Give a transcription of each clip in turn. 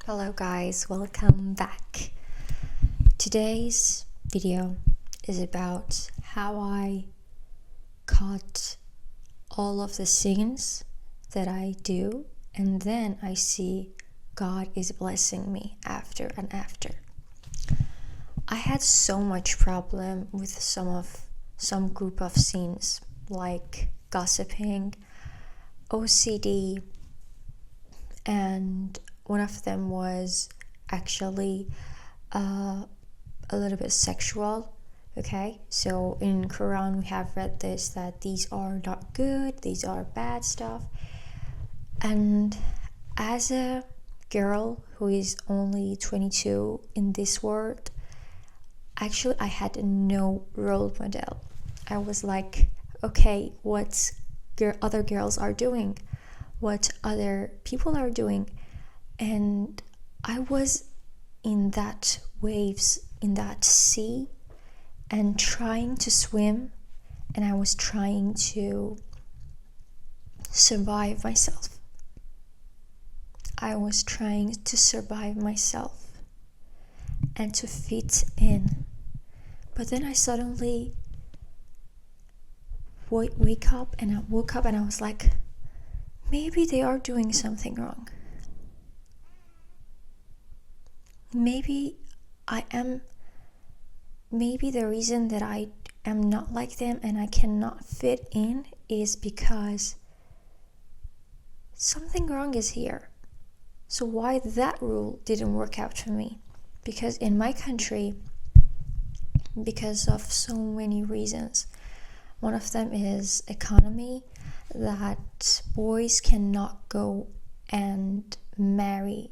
Hello guys, welcome back. Today's video is about how I cut all of the sins that I do, and then I see God is blessing me after and after. I had so much problem with some group of sins like gossiping, OCD, and one of them was actually a little bit sexual. Okay, so in Quran we have read this, that these are not good, these are bad stuff. And as a girl who is only 22 in this world, actually I had no role model. I was like, okay, what other girls are doing, what other people are doing. And I was in that waves, in that sea, and trying to swim, and I was trying to survive myself. I was trying to survive myself and to fit in. But then I suddenly woke up and I was like, maybe they are doing something wrong. Maybe the reason that I am not like them and I cannot fit in is because something wrong is here. So why that rule didn't work out for me? Because in my country, because of so many reasons, one of them is economy, that boys cannot go and marry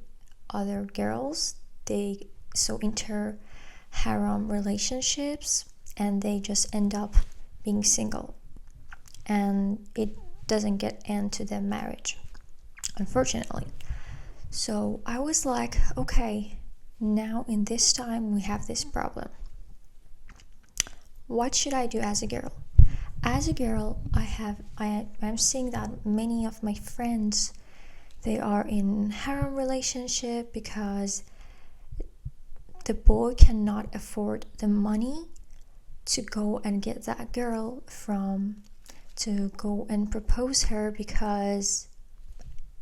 other girls. They enter harem relationships and they just end up being single, and it doesn't get end to their marriage, unfortunately. So I was like, okay, now in this time we have this problem. What should I do as a girl? As a girl, I'm seeing that many of my friends, they are in harem relationship because the boy cannot afford the money to go and get that girl to go and propose her, because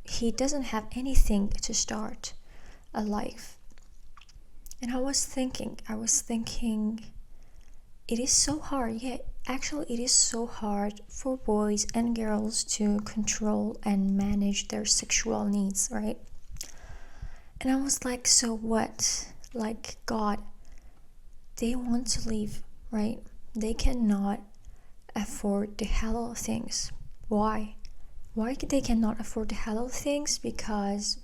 he doesn't have anything to start a life. And I was thinking, it is so hard. Yeah, actually it is so hard for boys and girls to control and manage their sexual needs, right? And I was like, so what? Like, God, they want to leave, right? They cannot afford the halal things. Why they cannot afford the halal things? Because,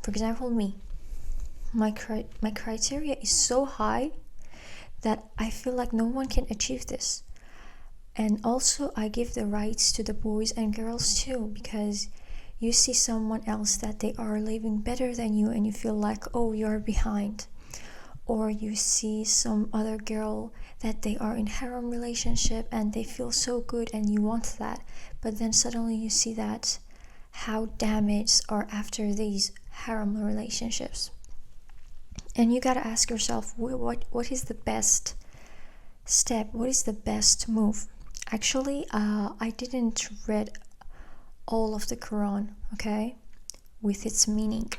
for example, me, my criteria is so high that I feel like no one can achieve this. And also I give the rights to the boys and girls too, because you see someone else that they are living better than you and you feel like, oh, you're behind. Or you see some other girl that they are in harem relationship and they feel so good and you want that, but then suddenly you see that how damaged are after these harem relationships. And you gotta ask yourself, what is the best step? What is the best move? Actually, I didn't read all of the Quran, okay, with its meaning.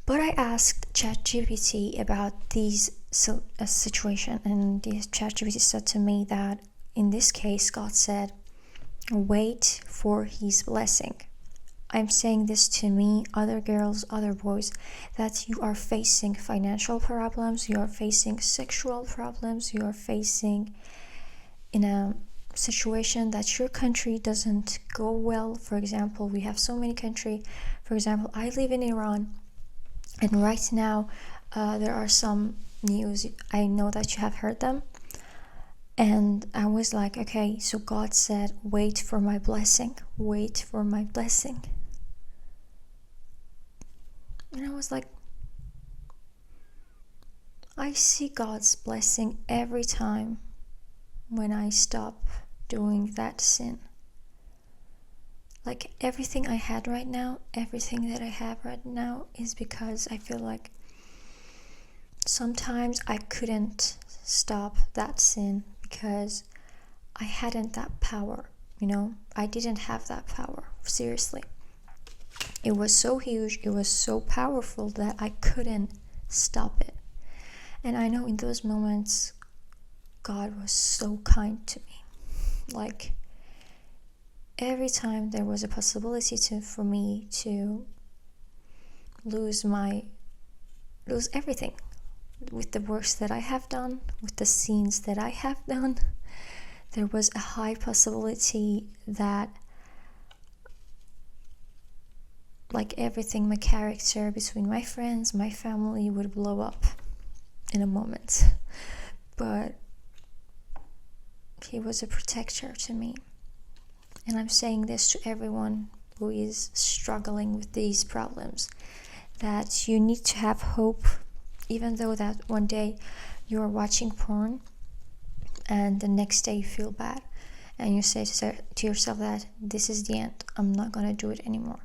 But I asked ChatGPT about these situation, and this ChatGPT said to me that in this case, God said, wait for His blessing. I'm saying this to me, other girls, other boys, that you are facing financial problems, you are facing sexual problems, you are facing in a situation that your country doesn't go well. For example, we have so many countries. For example, I live in Iran, and right now there are some news, I know that you have heard them, and I was like, okay, so God said, wait for my blessing, wait for my blessing. And I was like, I see God's blessing every time when I stop doing that sin. Like everything I had right now, everything that I have right now is because I feel like sometimes I couldn't stop that sin because I hadn't that power, I didn't have that power, seriously. It was so huge, it was so powerful that I couldn't stop it. And I know in those moments, God was so kind to me. Like, every time there was a possibility for me to lose everything, with the works that I have done, with the sins that I have done, there was a high possibility that like everything, my character between my friends, my family would blow up in a moment. But he was a protector to me. And I'm saying this to everyone who is struggling with these problems, that you need to have hope, even though that one day you're watching porn and the next day you feel bad and you say to yourself that this is the end, I'm not gonna do it anymore,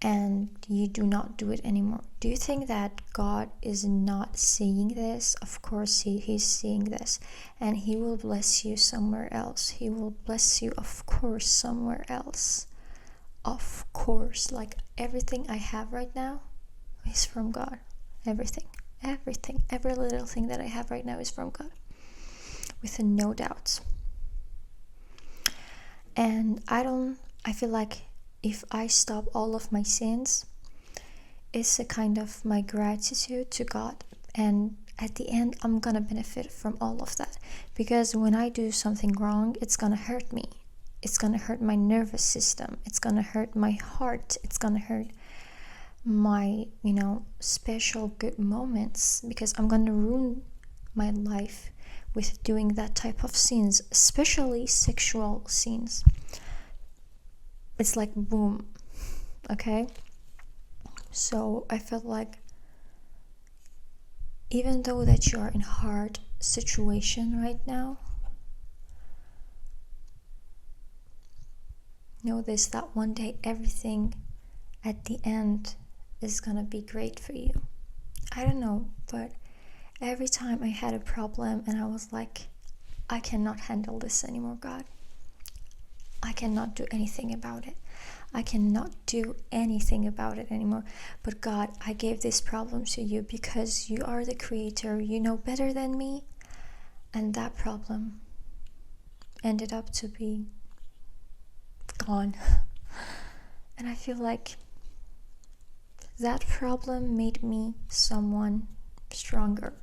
and you do not do it anymore. Do you think that God is not seeing this? Of course he's seeing this, and he will bless you somewhere else. He will bless you, of course, somewhere else. Of course, like everything I have right now is from God. Everything, every little thing that I have right now is from God, with no doubts. And I feel like if I stop all of my sins, it's a kind of my gratitude to God. And at the end, I'm gonna benefit from all of that. Because when I do something wrong, it's gonna hurt me. It's gonna hurt my nervous system. It's gonna hurt my heart. It's gonna hurt my, special good moments. Because I'm gonna ruin my life with doing that type of sins, especially sexual sins. It's like boom, okay? So I felt like even though that you are in a hard situation right now, know this, that one day everything at the end is gonna be great for you. I don't know, but every time I had a problem and I was like, I cannot handle this anymore, God. I cannot do anything about it. I cannot do anything about it anymore. But God, I gave this problem to you because you are the creator. You know better than me. And that problem ended up to be gone. And I feel like that problem made me someone stronger.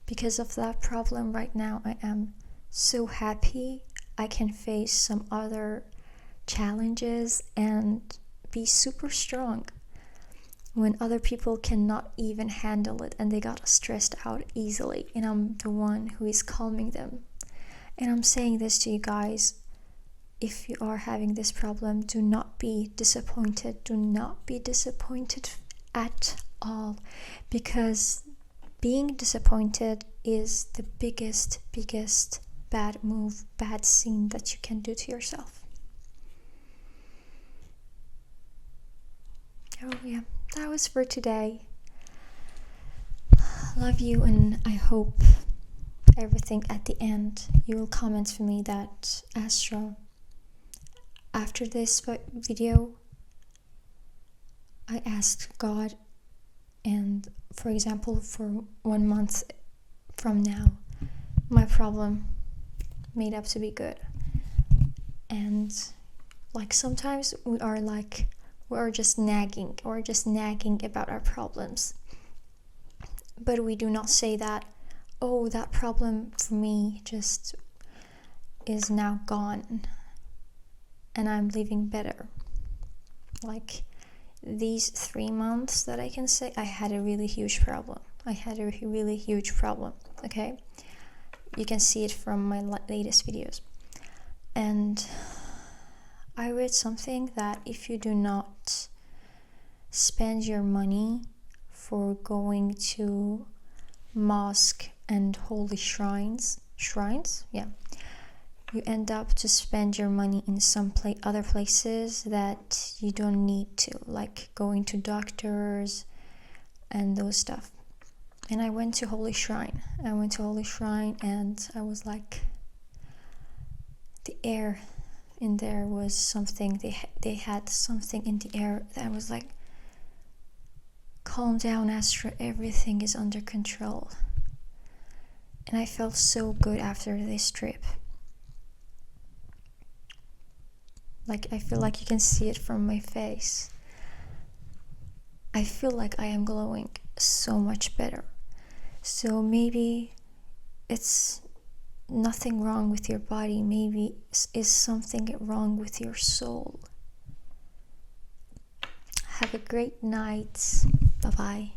Because of that problem right now, I am so happy I can face some other challenges and be super strong when other people cannot even handle it and they got stressed out easily, and I'm the one who is calming them. And I'm saying this to you guys, if you are having this problem, do not be disappointed. Do not be disappointed at all, because being disappointed is the biggest bad sin that you can do to yourself. Oh yeah, that was for today. Love you, and I hope everything at the end you will comment for me that Astra, after this video I asked God, and for example for 1 month from now my problem made up to be good. And like sometimes we are just nagging about our problems, but we do not say that, oh, that problem for me just is now gone and I'm living better. Like these 3 months that I can say, I had a really huge problem. Okay, you can see it from my latest videos. And I read something that if you do not spend your money for going to mosque and holy shrines, yeah, you end up to spend your money in some other places that you don't need to, like going to doctors and those stuff. And I went to Holy Shrine. And I was like, the air in there was something. They had something in the air that was like, calm down, Astra, everything is under control. And I felt so good after this trip. Like, I feel like you can see it from my face. I feel like I am glowing so much better. So maybe it's nothing wrong with your body. Maybe is something wrong with your soul. Have a great night. Bye-bye.